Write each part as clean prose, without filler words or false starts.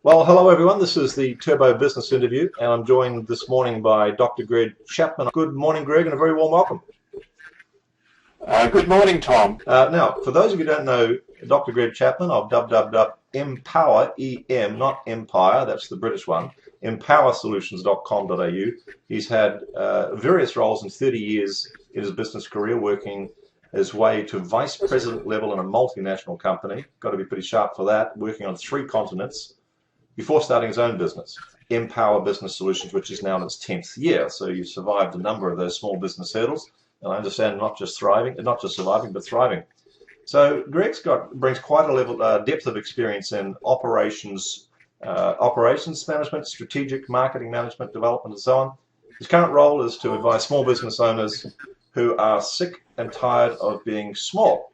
Well, hello everyone. This is the Turbo Business Interview, and I'm joined this morning by Dr. Greg Chapman. Good morning, Greg, and a very warm welcome. Good morning, Tom. Now, for those of you who don't know Dr. Greg Chapman, I've dubbed Empower, E-M, not Empire, that's the British one, empowersolutions.com.au. He's had various roles in 30 years in his business career, working his way to vice president level in a multinational company. Got to be pretty sharp for that, working on 3 continents before starting his own business, Empower Business Solutions, which is now in its 10th year. So you've survived a number of those small business hurdles, and I understand not just surviving, but thriving. So Greg's brings quite a depth of experience in operations management, strategic marketing management, development, and so on. His current role is to advise small business owners who are sick and tired of being small.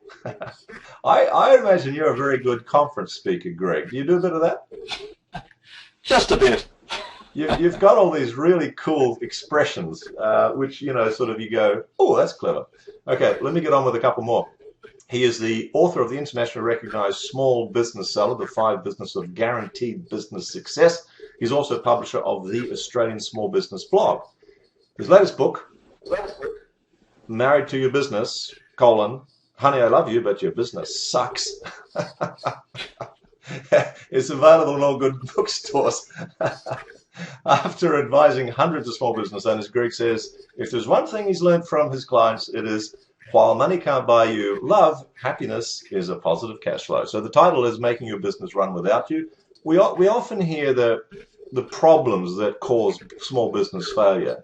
I imagine you're a very good conference speaker, Greg. Do you do a bit of that? Just a bit. You've got all these really cool expressions, which, you go, oh, that's clever. Okay, let me get on with a couple more. He is the author of the internationally recognized Small Business Seller, The 5 Business of Guaranteed Business Success. He's also publisher of the Australian Small Business Blog. His latest book, Married to Your Business, Honey, I love you, but your business sucks. It's available in all good bookstores. After advising hundreds of small business owners, Greg says, if there's one thing he's learned from his clients, it is, while money can't buy you love, happiness is a positive cash flow. So the title is Making Your Business Run Without You. We often hear the problems that cause small business failure,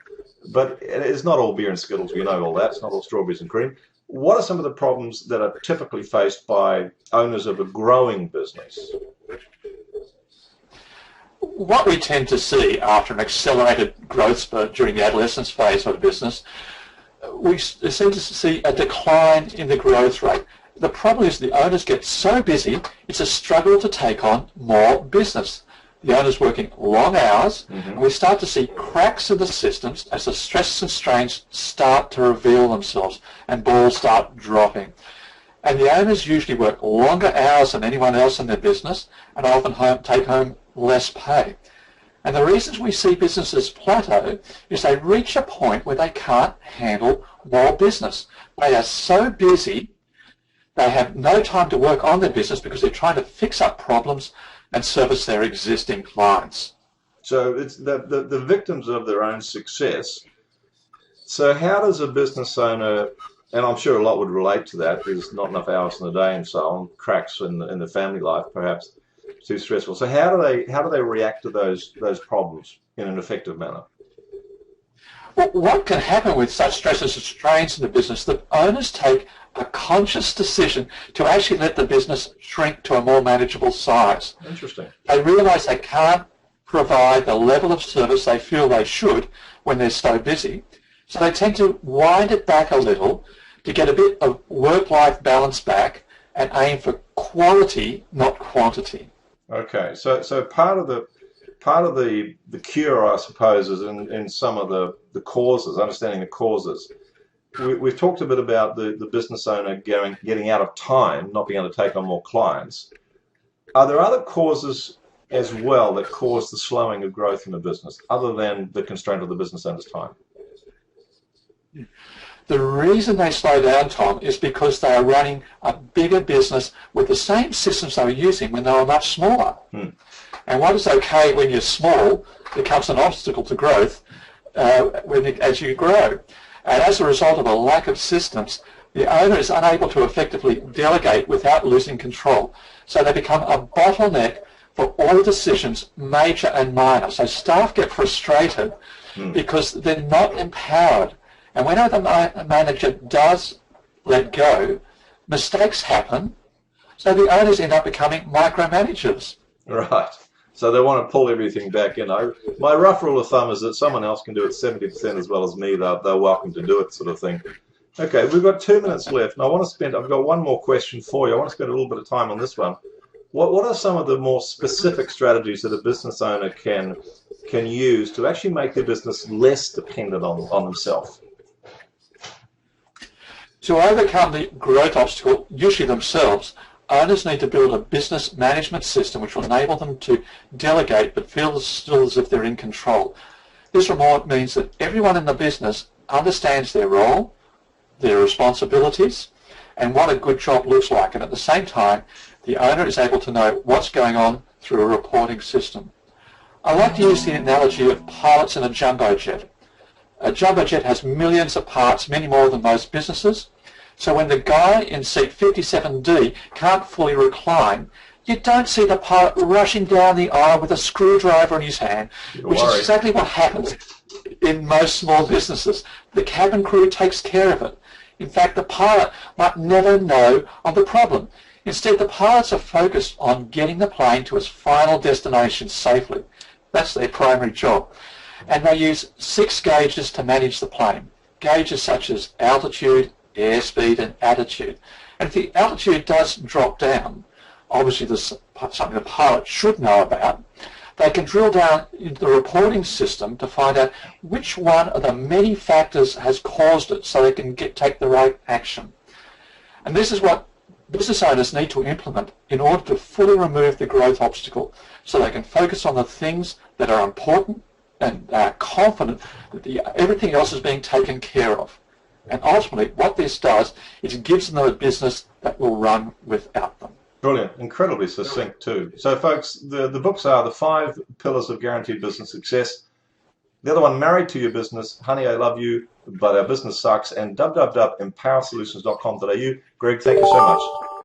but it's not all beer and Skittles. We know all that. It's not all strawberries and cream. What are some of the problems that are typically faced by owners of a growing business? What we tend to see after an accelerated growth spurt during the adolescence phase of a business, we seem to see a decline in the growth rate. The problem is the owners get so busy, it's a struggle to take on more business. The owner's working long hours, and we start to see cracks in the systems as the stresses and strains start to reveal themselves and balls start dropping. And the owners usually work longer hours than anyone else in their business and often take home less pay. And the reasons we see businesses plateau is they reach a point where they can't handle more business. They are so busy, they have no time to work on their business because they're trying to fix up problems and service their existing clients. So it's the victims of their own success. So how does a business owner, and I'm sure a lot would relate to that, there's not enough hours in the day and so on, cracks in the family life perhaps, too stressful. So how do they react to those problems in an effective manner? Well, what can happen with such stresses and strains in the business, that owners take a conscious decision to actually let the business shrink to a more manageable size. Interesting. They realize they can't provide the level of service they feel they should when they're so busy, so they tend to wind it back a little to get a bit of work-life balance back and aim for quality, not quantity. Okay, so part of the cure, I suppose, is in some of the causes, understanding the causes. We've talked a bit about the business owner getting out of time, not being able to take on more clients. Are there other causes as well that cause the slowing of growth in the business, other than the constraint of the business owner's time? The reason they slow down, Tom, is because they are running a bigger business with the same systems they were using when they were much smaller. And what is okay when you're small becomes an obstacle to growth as you grow. And as a result of a lack of systems, the owner is unable to effectively delegate without losing control. So they become a bottleneck for all decisions, major and minor. So staff get frustrated because they're not empowered. And when the manager does let go, mistakes happen, so the owners end up becoming micromanagers. Right. So they want to pull everything back in. My rough rule of thumb is that someone else can do it 70% as well as me. They're welcome to do it, sort of thing. Okay, we've got 2 minutes left, and I've got one more question for you. I want to spend a little bit of time on this one. What are some of the more specific strategies that a business owner can use to actually make their business less dependent on themselves? To overcome the growth obstacle, usually themselves, owners need to build a business management system which will enable them to delegate but feel still as if they're in control. This means that everyone in the business understands their role, their responsibilities, and what a good job looks like. And at the same time, the owner is able to know what's going on through a reporting system. I like to use the analogy of pilots in a jumbo jet. A jumbo jet has millions of parts, many more than most businesses. So when the guy in seat 57D can't fully recline, you don't see the pilot rushing down the aisle with a screwdriver in his hand, which is exactly what happens in most small businesses. The cabin crew takes care of it. In fact, the pilot might never know of the problem. Instead, the pilots are focused on getting the plane to its final destination safely. That's their primary job. And they use 6 gauges to manage the plane. Gauges such as altitude, airspeed, and attitude. And if the altitude does drop down, obviously there's something the pilot should know about, they can drill down into the reporting system to find out which one of the many factors has caused it so they can take the right action. And this is what business owners need to implement in order to fully remove the growth obstacle so they can focus on the things that are important and are confident that everything else is being taken care of. And ultimately what this does is it gives them a business that will run without them. Brilliant. Incredibly succinct too. So folks, the books are The 5 Pillars of Guaranteed Business Success, the other one, Married to Your Business, Honey, I Love You, But Our Business Sucks, and www.empowersolutions.com.au. Greg, thank you so much.